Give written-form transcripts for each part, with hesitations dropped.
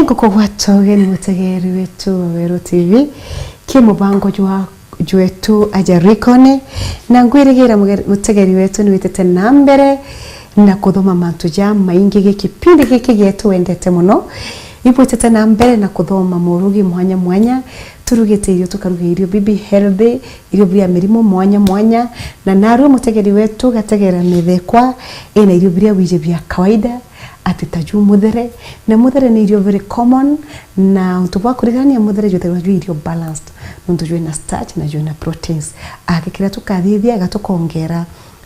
Ngoko gwatogeni mutegeri wetu wa Wero TV kimubango jwetu aja rikone na ngwirigira mutegeri wetu ni witete na mbere na kuthoma mantu ja maingi gikipindi giki getu wendete muno ibutete na mbere na kuthoma murugi mwanya mwanya turugite irio tukaruga irio bibi healthy irio bia mirimo mwanya mwanya na naru mutegeri wetu gategera mithekwa ina irio bia wije bia kawaida atitaju muthere na muthere ni irio very common na utubwa kurigania muthere jote wa irio balanced nundu jwe na starch na jwe na proteins akikira tukathithia gatukongera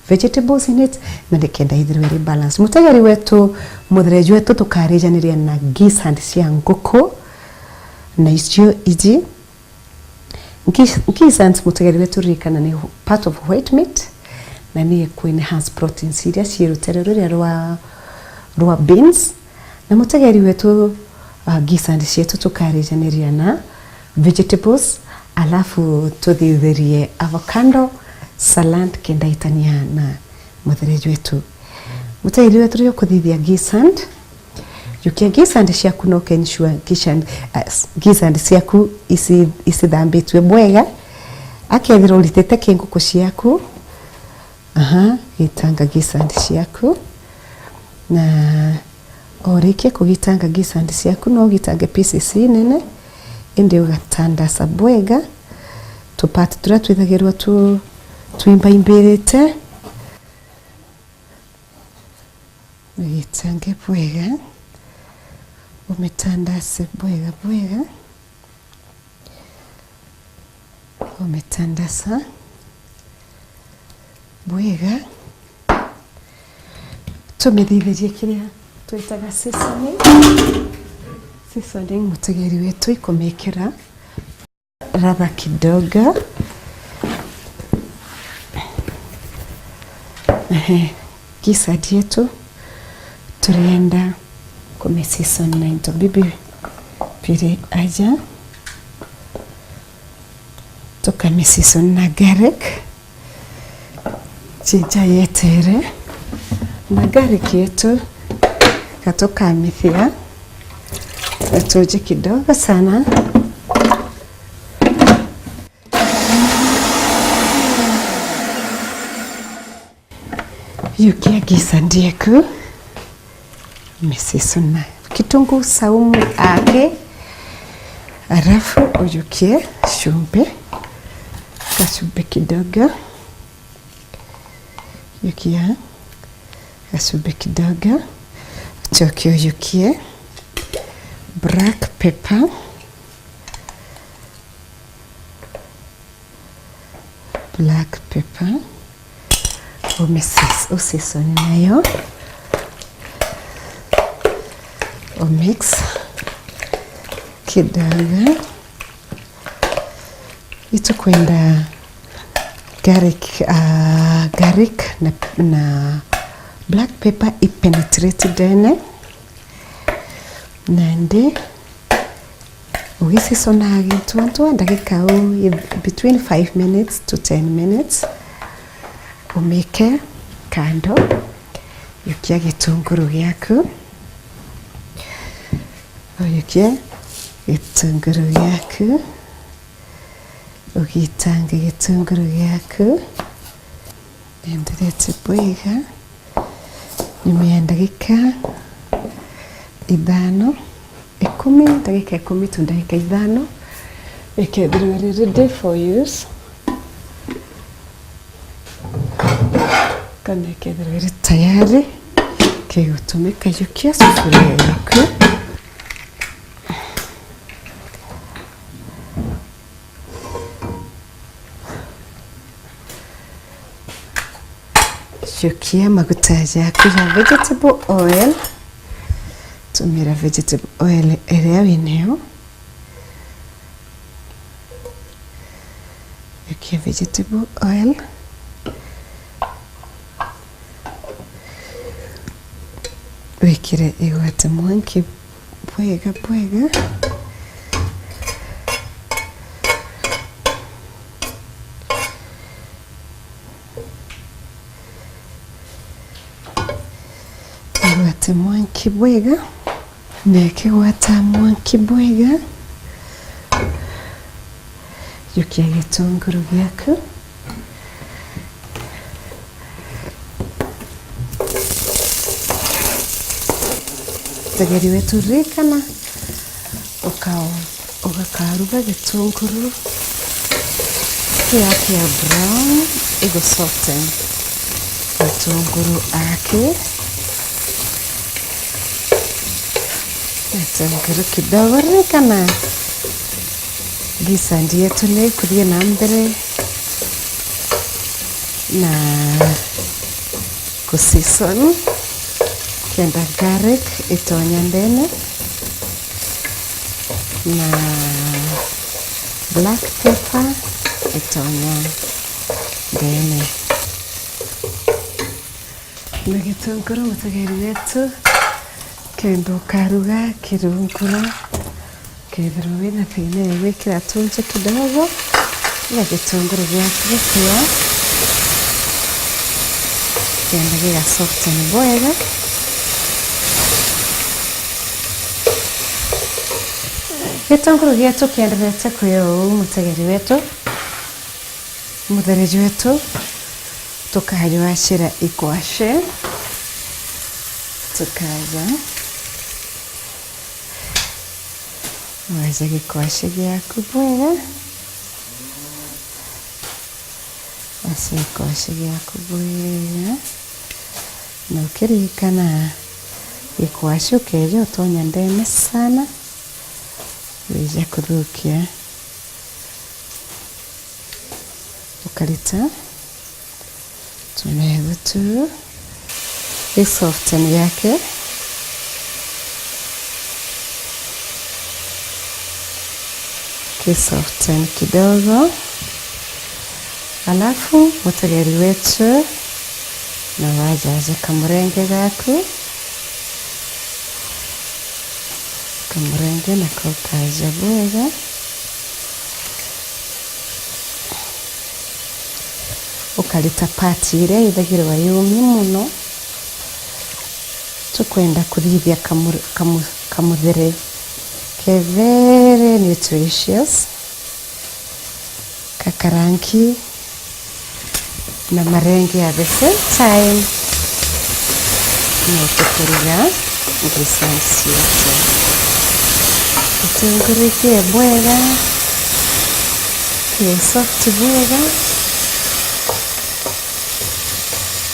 vegetables in it na ndikenda ithire very balanced mutegeri wetu muthere jwetu tukarijaniria na geese and cia ngoko na icio iji geese and mutegeri wetu rikana ni part of white meat na ni kwene has proteins iria cirutere ruria rwa beans na mutegeri wetu geese and cietu tukarijaniria na vegetables alafu tuthitherie avocado salad kenda itania na mutegeri wetu mutegeri wetu rio kuthithia geese and yukia geese and ciaku no kensure geese and ciaku isi thambitwe bwega akethira uritete kinguku ciaku gitanga geese and ciaku na orike kugitanga geese and ciaku no gitange pieces nene indi ugatandasa bwega tupati turia twithagirwa twimbaimberete gitange bwega umetandase bwega umetandasa bwega tumithithirie kiria twitaga seasoning mutegeri wetu ikumekera ladha kidogo geese and yetu turienda kumeseason na into bibi pire aja tukameseason na garlic jinja yetere na garlic yetu katoka mithia atoje kidogo sana yukia geese and yeku meseason na kitunguu saumu ake alafu uyukie shumbe kasube kidogo yukia kasube kidogo choki uyukie black pepper useason nayo mix kidogo itakwenda garlic na black pepper ipenetrated ene nande ugisisona gintu dakika between 5 minutes to 10 minutes umeke kando yukia gitunguru giaku yukia gitunguru giaku ugitanga gitunguru giaku endelete bwega nimeenda dakika 5 10 dakika 10 to dakika 5 ikethirwa ready for use kana ikethirwa tayari kigutumika yukia sufuria yaku yukia maguta yaku ya vegetable oil tumira vegetable oil area wineo yukia vegetable oil wikire igwate mwanki bwega igwate mwanki bwega Nekiwata mwanki bwega jukia gitunguru giaku tegeri wetu rikana ugakaruga gitunguru yake ya brown ego soften gitunguru ake gitunguru kidogo rikana gisandi yetu ni kuthie na mbere na kuseason kenda garlic itonya ndene na black pepper itonya ndene na gitunguru mutegeri wetu kendo karuga kirungura kethirwe na thine wekira tunje kidogo na gitunguru gyaku kia kenda giga soften bwega gitunguru gyetu kiendelete kuyo mutegeri wetu muthereji wetu tukajwashira ikwashe tukaja waje gikwashe gyaku bwega ase ikwashe gyaku bwega na ukirikana ikwashe ukeja utonya ndene sana wija kuthukia ukarita tunego tu soften yake kisoften kidogo alafu mutegeri wetu na wajaje kamurenge gaku kamurenge na kokaja bwega ukalita pati ile ithagirwa yumi muno tukwenda kurithia kamuthere ke very nutritious kakarangi na marenge at the same time na kukuruga ngisansi yote kitunguru kia bwega kia soft bwega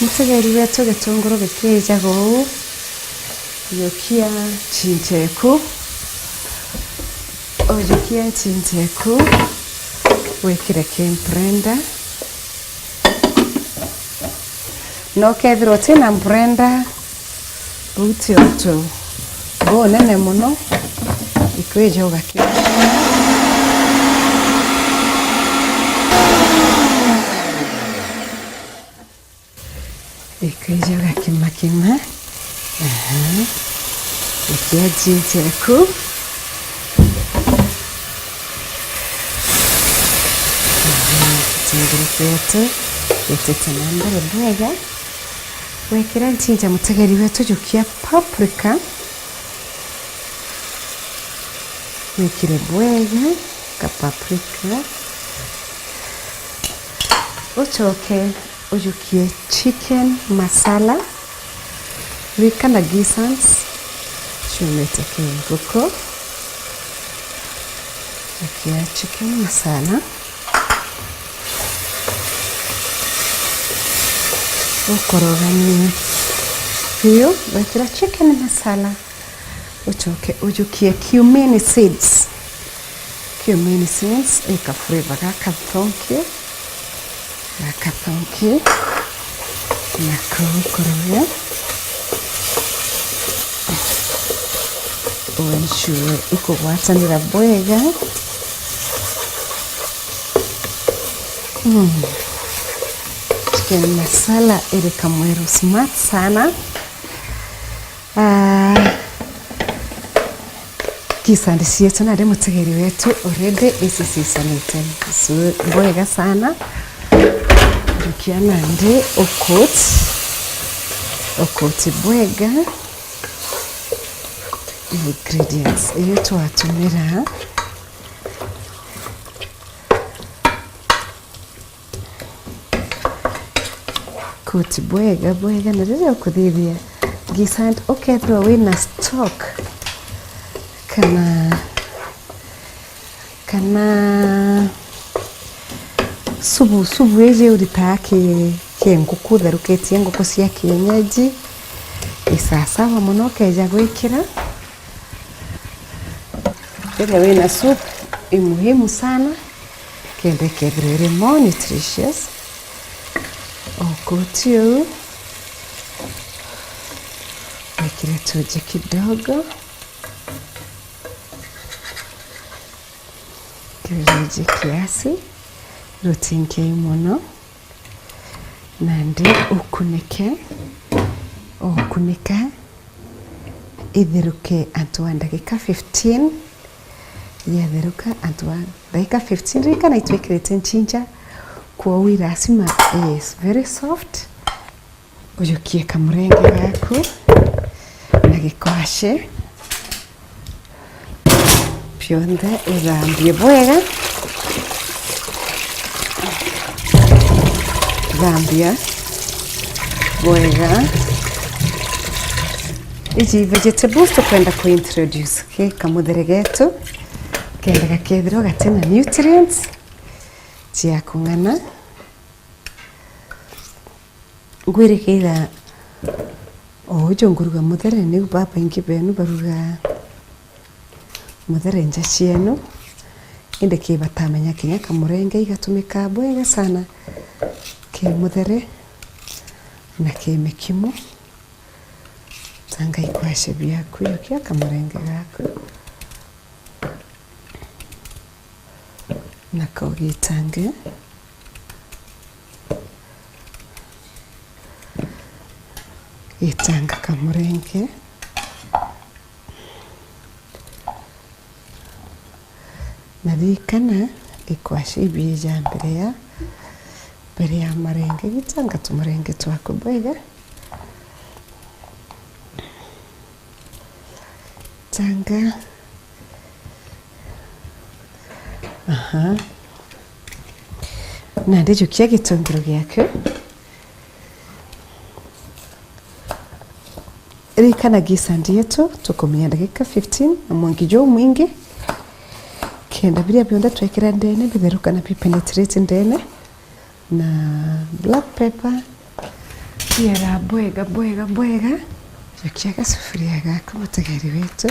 mutegeri wetu gitunguru gikija go yokia chinteku ojokia chinteku wekire kimprenda no kethiro tina mprenda buti oto bo nene muno ikweja ugakira ikweja ugakima ikia chinteku kitunguru kwetu yetete na mbere bwega wekira nchinja mutegeri wetu jukia paprika wekire bwega ka paprika uchoke ujukie chicken masala wika na gisans shumeteke nguko ukia chicken masala ukoroganie hiyo wekira chicken masala uchoke ujukie cumin seeds ika flavor gakathonki na kukoroga uensure ikugwatanira bwega chicken masala ili kamweru smart sana kisandisi yetu na demo mutegeri wetu already isi seasonite so bwega sana dukia nande okoti bwega ingredients iyo twatumira kuti bwega na rĩrĩa ũkũthithia gisand ukethirwo wĩna stock kana subu ĩrĩa ũritaga kĩngũkũ therũkĩtie ngũkũ cia kienyeji isasawa mũno ũkeja gwĩkĩra rĩrĩa wĩna soup ĩ muhimu sana kenda kethirwo ĩrĩ more nutritious okuti ũũ wekire tuje kidogo kiruje kiasi rutinke muno na ndi ukunika ithiruke antu ndagika 15 yathiruka antu ndagika 15 rika na itwekirete nchinja kwa wirasima is very soft ujukie kamurenge gaku na gikwashe pionde urambie bwega Zambia bwega iji vegetables tukwenda kuintroduce kamuthere getu kenda gakethirwo gatina nutrients cia kung'ana ngwirikira ojo nguruga muthere ni baba ingi benu baruga muthere nja cienu inde kibatamenya kinya kamurenge igatumika bwega sana ke muthere na ke mekimu tanga ikwashe byaku yokia kamurenge gaku na kogitange itanga kamurenge nadikana ikwashe ibija mbere ya marenge gitanga tumurenge twako bwega tanga na ndijukia gitunguru giaku rikana gisandi yetu tukumia dakika 15 na mwangi jo mwingi kenda biria bionda twekera ndene bitheruka na penetrate ndene na black pepper yera bwega yakia gasufuria gako mutegeri wetu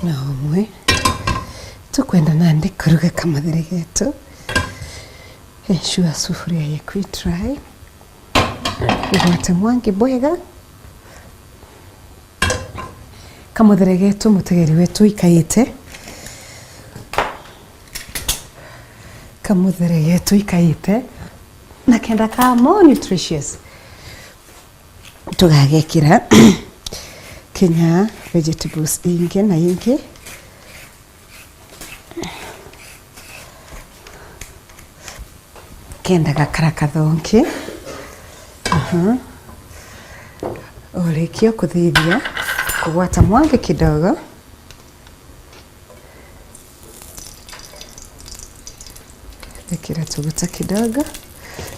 na umwe tukwenda nandi kuruga kamathere getu ensure sufuria yaku dry igwate mwangi bwega kamathere getu mutegeri wetu ikaite kamuthere getu ikaite na kenda ka more nutritious tugagekira kinya vegetables inge na inge kenda gakara kathonki urikio kuthithia kugwata mwangi kidogo ekira tuguta kidogo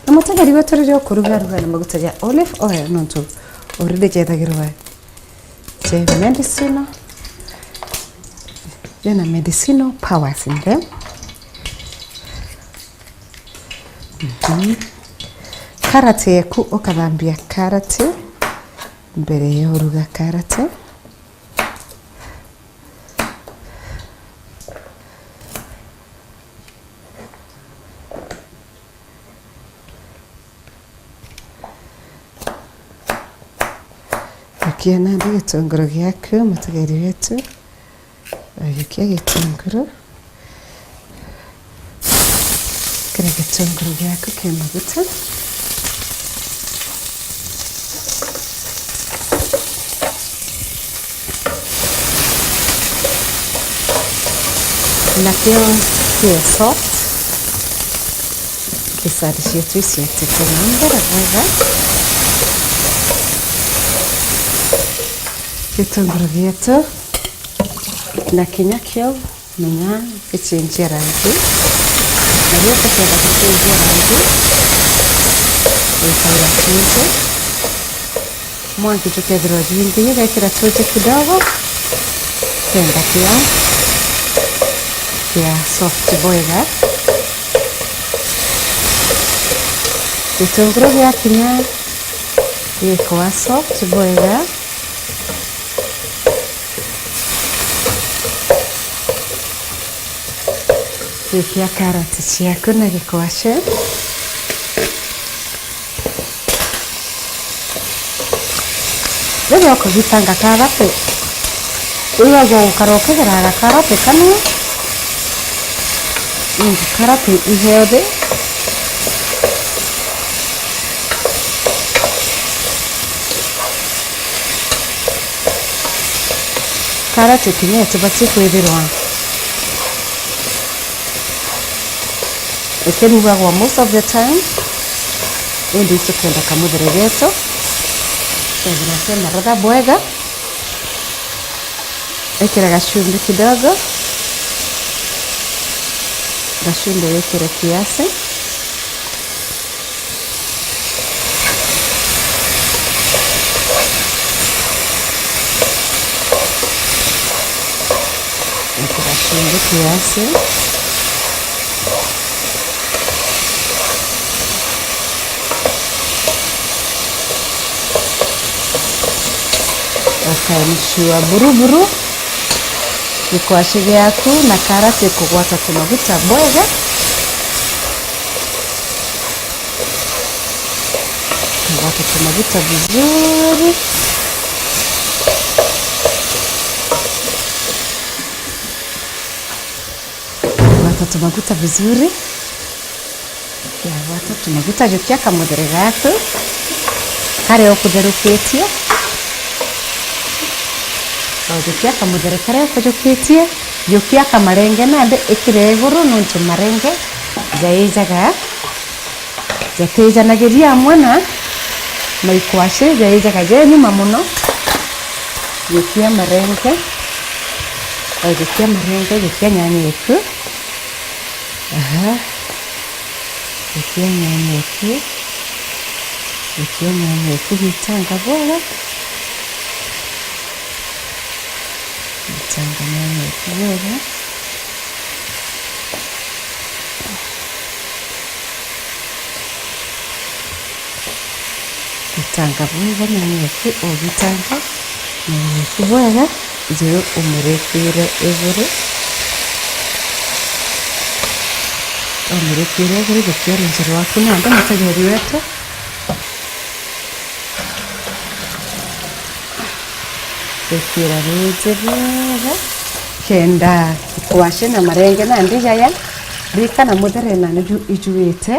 na mutegeri wetu rĩrĩa ũkũruga na maguta ya olive oil nontu already jethagirwa medicinal powers in them. Karati yaku ukathambia karati mbere ya uruga karati ukiona gitunguru giaku mutegeri wetu ukia gitunguru kira gitunguru giaku ke maguta na kio soft kisadi cietu icio tũtũng'ambere wega gĩtũngũrũ gĩtũ na kinya kĩu menya gĩcenjia rangi na rĩu tũkenda gĩcenjia rangi gĩkaira chumvi mwangi tukethirwa jingi gĩkĩra chumvi kidogo kenda kia soft wega gĩtũngũrũ gĩakinya gĩkwa soft wega gĩkia karati ciaku na gĩkwacĩ rĩrĩa ũkũgitanga karati ũigagwo gũkara ũkĩgeraga karati kanua karati iheo thĩ karati kinya tũbatie kwĩthĩrwa ĩkĩrugagwo most of the time ĩndĩ tũkenda kamũthere getu kethira kena radha bwega ĩkĩra gachumbi kidogo gachumbi wĩkĩre kiasi ĩkĩra chumvi kiasi ukaemshua buruburu gĩkwacĩ gĩaku na karati kũgwata tũmaguta bwega kũgwata tũmaguta vizuri kũgwata tũmaguta vizuri kĩagwata tũmaguta jũkia kamũthere gaku karĩa ũkũtherũkĩtie Jukia kamũthere karĩa ũkũjũkĩtie jukia kamarenge nandĩ ĩkĩra igũrũ nũnjũ marenge jaijaga jatejanagĩria hamwe na maikwacĩ jaijaga je nyuma mũno jukia marenge jukia nyanya yetu jukia nyanya yetu gĩtanga bwega changanya kidogo kitanga bwega nyanya yetu ogitanga nyanya yetu bwega je umurekire iguru gũkĩra njĩra waku na andũ mũtegeri wetu gũkĩra rĩnjĩ bwega kenda gĩkwacĩ na marenge na ndigaya rika na mũthere na ijuĩte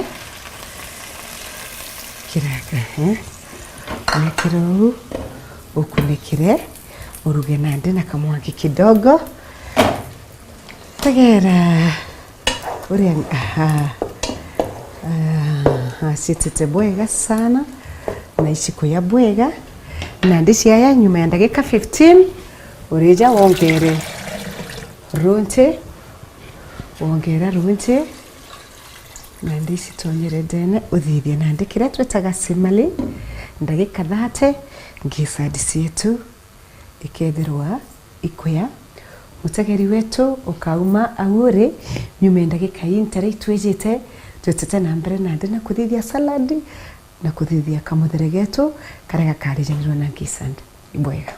kĩraga ũnĩkĩra ũũ ũkunĩkĩre ũruge nandĩ na kamwangi kidogo tegera ũrĩa citĩte bwega sana na icikuya bwega na ndiciaya nyuma ya ndagĩka 15 ũrĩja wongere runti na ndici tonyere ndene ũthithie na ndĩkĩra twĩtaga simali ndagĩka 30 ngisadi cietu ikethirwa ikuya mũtegeri wetu ukauma aure nyuma ya ndagĩka intare twĩjĩte twĩtĩte na mbere na ndĩ na kũthithia saladi na kũthithia kamũthere getu karĩa gakarĩjanĩrwo na ngisandi ibwega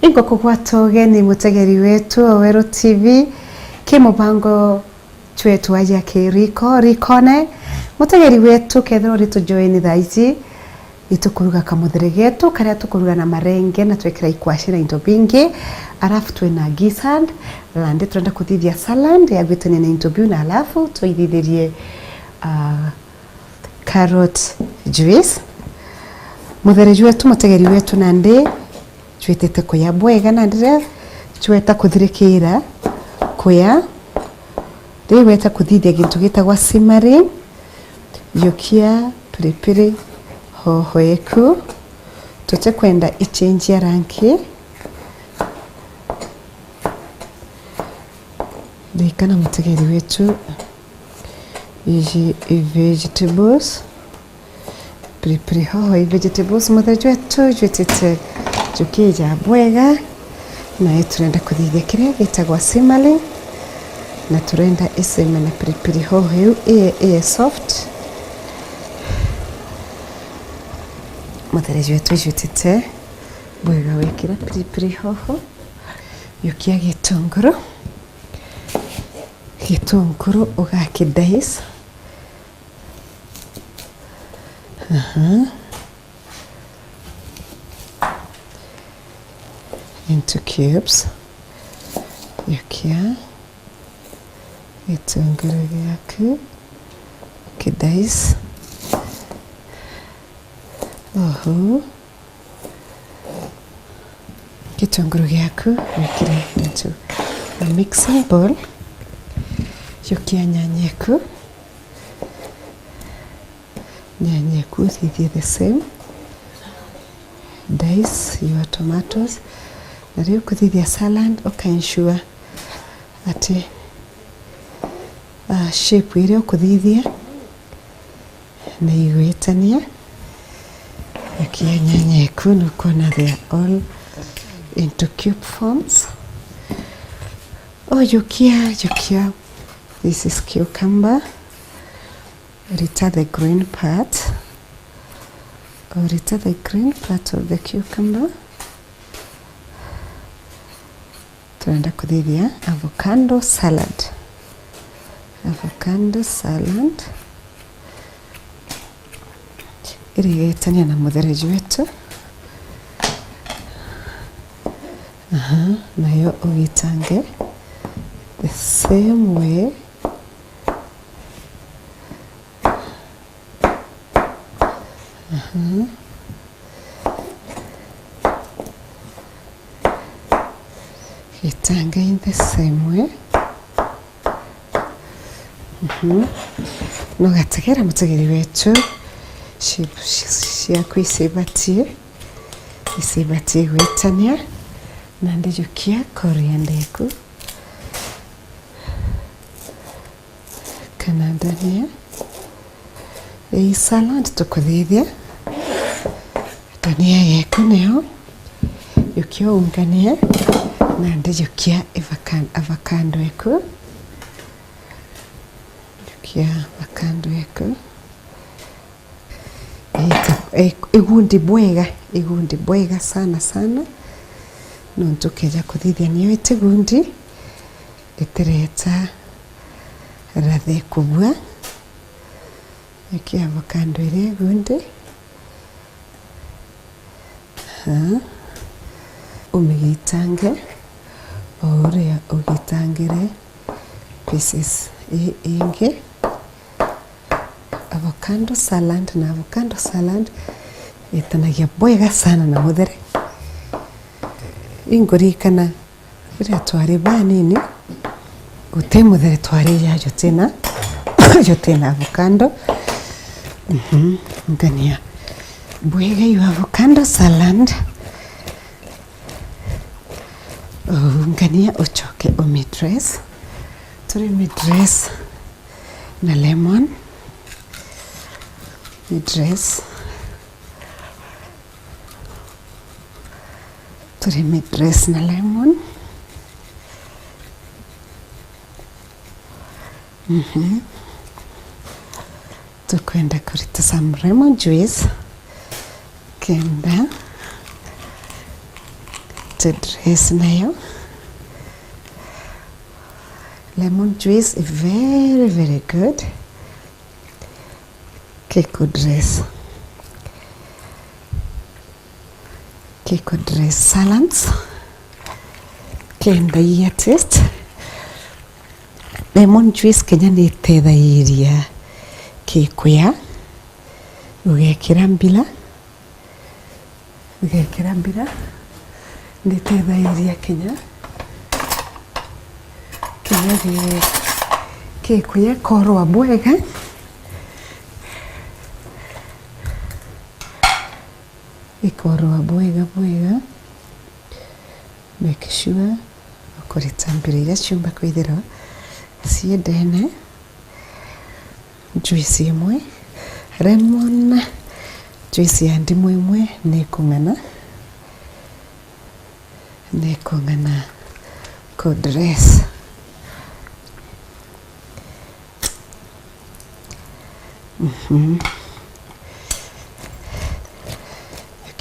Ingo kugwato geni mũtegeri wetu Owero TV kimubango chwetu aja kirikone mũtegeri wetu kethro rito join thaici itukuruga kamuthere getu karia tukuruga na marenge na twekira ikwashi na into bingi alafu twina gizzard landi turenda kuthithia salad ya gwitania na into biu na alafu tuithithirie carrot juice muthere jwetu mutegeri wetu nandi jwitete kuya bwega nandire jweta kuthirikira kuya riweta kuthithia gintu gitagwa simmering yukia pilipili hoho yeku tute kwenda ichange ya rangi rikana mutegeri wetu vegetables pilipili hoho vegetables muthere wetu jwitete jukija bwega na turenda kuthithia kiria gitagwa simmering na turenda iseme na pilipili hoho yu soft muthere wetu jwitete bwega wekira pilipili hoho yukia gitunguru ugakidice into cubes yukia gitunguru gyaku kidice gitunguru gyaku wikire into a mixing bowl yukia nyanyeku thithie the same dice your tomatoes na riu kuthithia salad ukaensure ati shape iria ukuthithia na igwitania yukia nyanyeku nukona they are all into cube forms yukia this is cucumber rita the green part of the cucumber turenda kuthithia avocado salad irigitania na muthereji wetu nayo ugitange the same way gitange in the same way no gategera mutegeri wetu ciaku isibatie gwitania na ndijukia coriander yaku kana dania iyi salad tukuthithia dania yaku niyo yukia ungania na ndijukia avocado yaku igundi bwega sana nontu keja kuthithia niyo itigundi itireta rathe kubua yukia avocado iria gundi umigitange uria ugitangire pieces ingi avocado salad itanagia bwega sana na muthere ingurikana riria twari banini gute muthere twari ya jotena avocado ngania bwega yu avocado salad ngania uchoke umidress na lemon midress na lemon tukwenda kurita some lemon juice kenda to dress nayo lemon juice is very good kiko dress kiko dress salads kenda iya taste lemon juice kenya ni tethairia kikuya ugekira mbila ni tethairia kenya kikuya korwa bwega ikorwa bwega make sure ukoritambirira chumba kwithira siedene juice imwe lemon juice ya ndimu imwe nekungana ko dress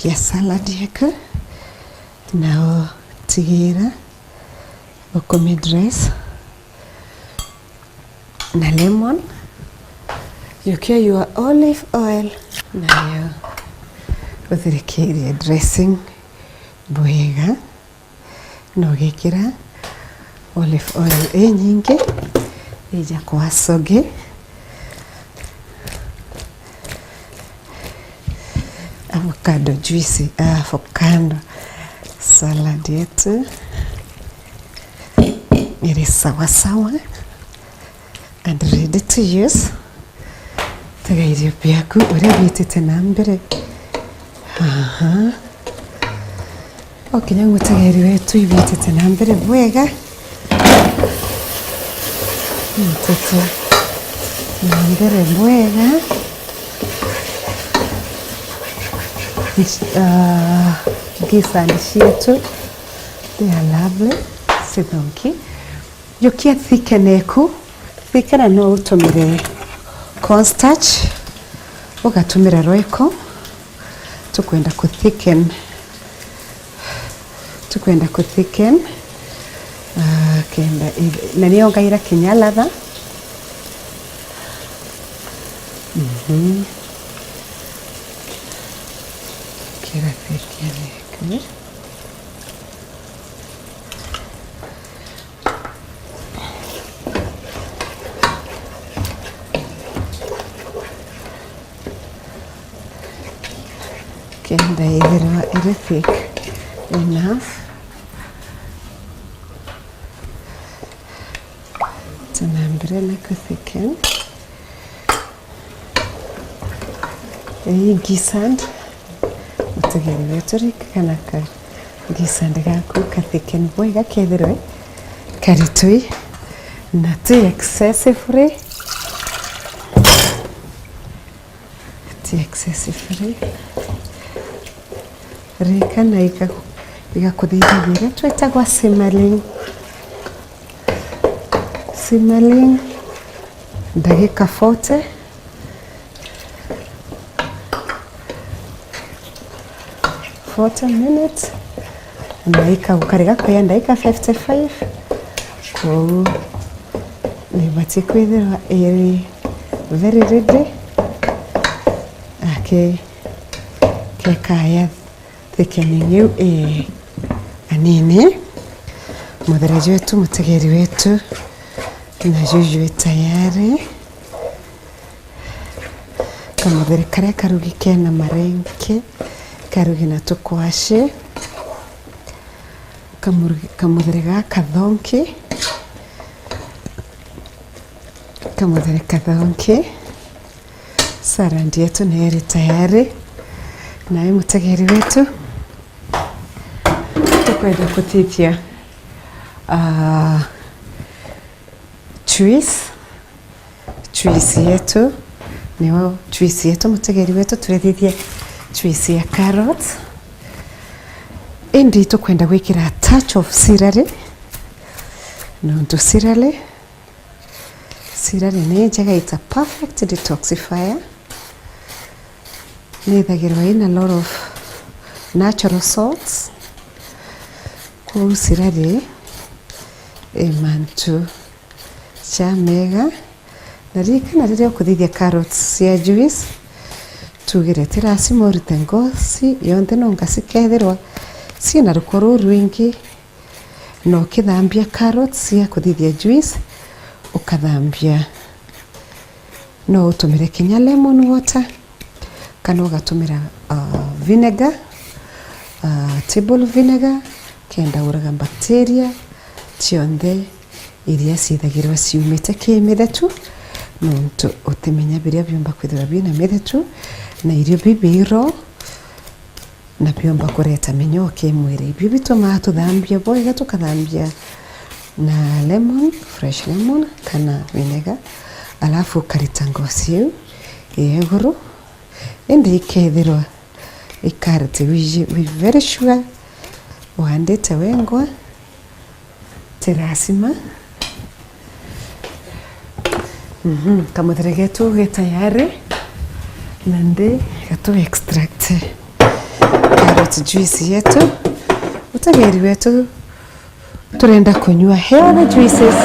kia salad yako nao tigira ukome dress na lemon yukia your olive oil nayo uthirikirie dressing bwega nogekira olive oil nyingi ija kwa soge avocado juice avocado salad yetu iri sawa and ready to use tagairio piaku uri bitite na mbere okinya ngutagairi wetu ibitite na mbere bwega bitite na mbere bwega gisandi cietu they are lovely sidonki yukia thikena no utumire cornstarch ugatumira roiko tukwenda kuthicken kenda na niyo ngaira kinyalatha kira thicken kenda ithirwa thick enough tunambire na kuthicken gisand utageri wetu kana ka gisand gaku kathicken bwega kethirwe karitui na ti excessively rika na igakuthithagira twetagwa simmering ndagika 40 minutes na ukariga kwa ndagika 55 kou nibati kwithirwa iri very ready kekaya thickening you anini mutheraji wetu mutegeri wetu na juju tayari kamuthere karia karugi kena marenke karugi na tukwashe kamuthere gaka thonki sarandi yetu ni eri tayari naye mutegeri wetu tukwenda kutithia juice yetu niyo juice yetu mutegeri wetu turethithie juice ya carrot indi tukwenda gwikira touch of celery nonto celery ni njega, it's a perfect detoxifier nithagirwa in a lot of natural salts kou celery mantu cha mega na rika na riria kuthithia carrots cia juice tugire tirasima urute ngoci yonthe no ngasi kethirwa ciina rukoro rwingi no ukithambia carrots cia kuthithia juice ukathambia no utumire kinya lemon water kana ugatumira vinegar table vinegar kenda uraga bacteria cionthe iria cithagirwa ciumite kimithetu nontu utimenya biria biumba kwithira bina mithetu na irio bibiro na biumba kureta minyo kimwiri ibyo bituma tuthambia boiga tukathambia na lemon fresh lemon kana vinegar alafu karita ngoci iu iguru indi ikethirwa ikarite we very sure uhandite wengwa tirasima kamuthere getu ge tayari nandi gatu extract carrot juice yetu utageri wetu turenda kunywa healthy juices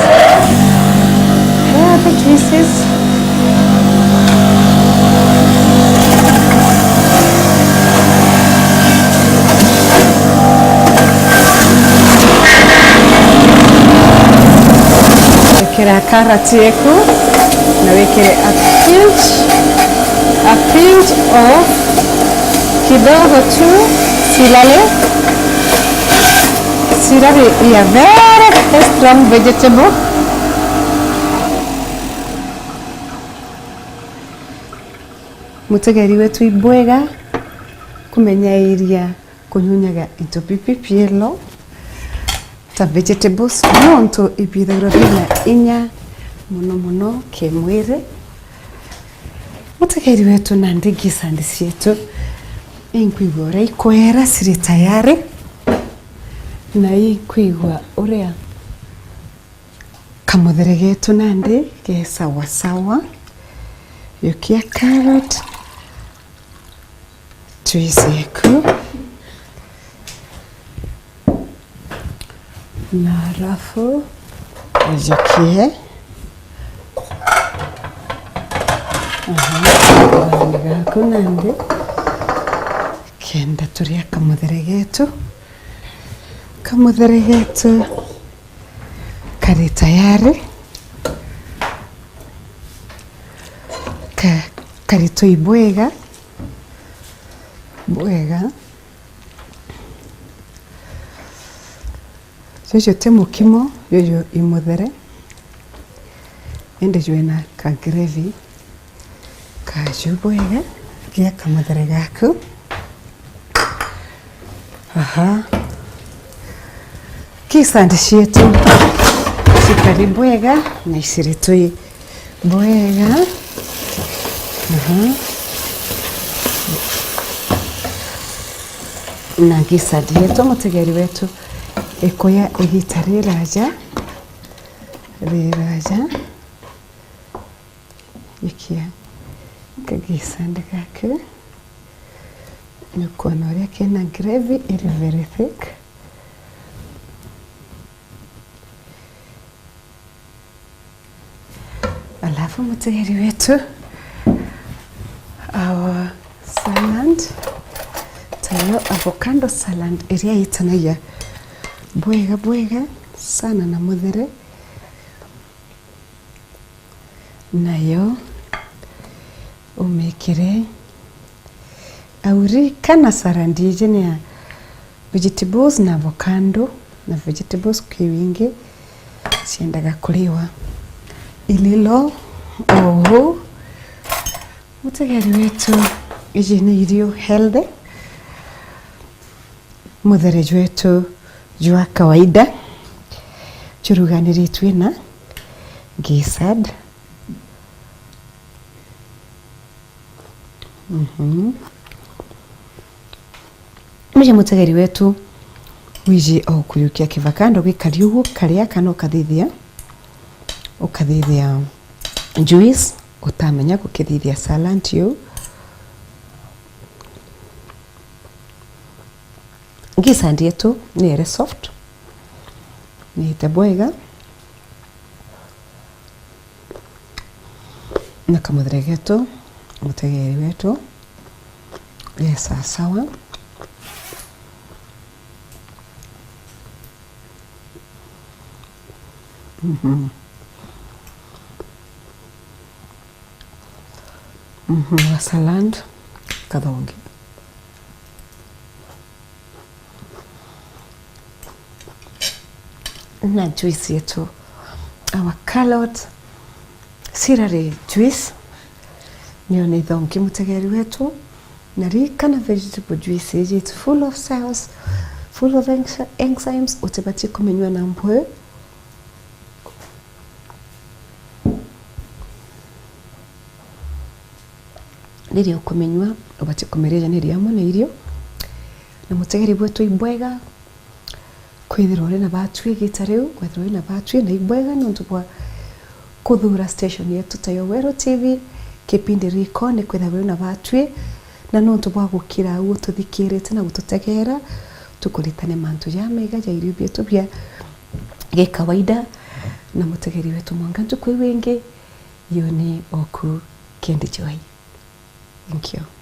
wekera carrot yeku na wekere a pinch of kidogo tu silale ya very strong vegetable mutegeri wetu ibwega kumenya iria kunyunyaga into pipipielo ta vegetables nonto ibithagirwa bina inya muno kemwire mutegeri wetu na ndigi sandi cietu inkwigwa uria ikwera ciri tayari na ikwigwa uria kamuthere getu nandi ge sawa yukia carrot juice yeku na rafu ujukie gaku nandi kenda turia kamuthere getu kari tayari kari tu ibwega Jojo te mukimo jojo imuthere ende juena ka gravy ka jubwega kia kamuthere gaku kisande cietu cikari bwega na iciri tui bwega na gisandi yetu mutegeri wetu ikoya igita riraja ikia kagisandi gaku nikuona uria kena gravy iri very thick alafu mutegeri wetu our salad tayo avocado salad iria itanagia bwega sana na muthere nayo umekire auri kana sarandi jene ya vegetables na avocado na vegetables kwa wingi ciendaga kuliwa ililo mutegeri wetu iji ni irio healthy muthere wetu jua kawaida churuganiritu ina gisad muje mutegeri wetu wiji au kuyukia kivakando gikari ugu karia kana ukathithia juice utamenya gukithithia salad yu gisandi yetu ni ere soft ni tabwega na kamuthere getu mutegeri wetu Yes, sawa. Salad kadongi. Na juice yetu, our carrot sirare juice niyo ni thongi mutegeri wetu na rika na vegetable juice. It's full of cells, full of enzymes. Utibati kumenywa na mpwe nirio kumenywa ubati kumereja nirio mo na irio na mutegeri wetu ibwega kwithirwo na batwi gitariu kwithirwo na batwi na ibwega nontu bwa kuthura station yetu ta Yowero TV kipindi riko ni kwithirwo na batwi na nontu bwa gukira uo tuthikirite na gututegera tukuritane mantu ya mega ya irio bietu bia ge kawaida na mutegeri wetu mwangantu kwi wingi yoni oku Kendi Joy. Thank you.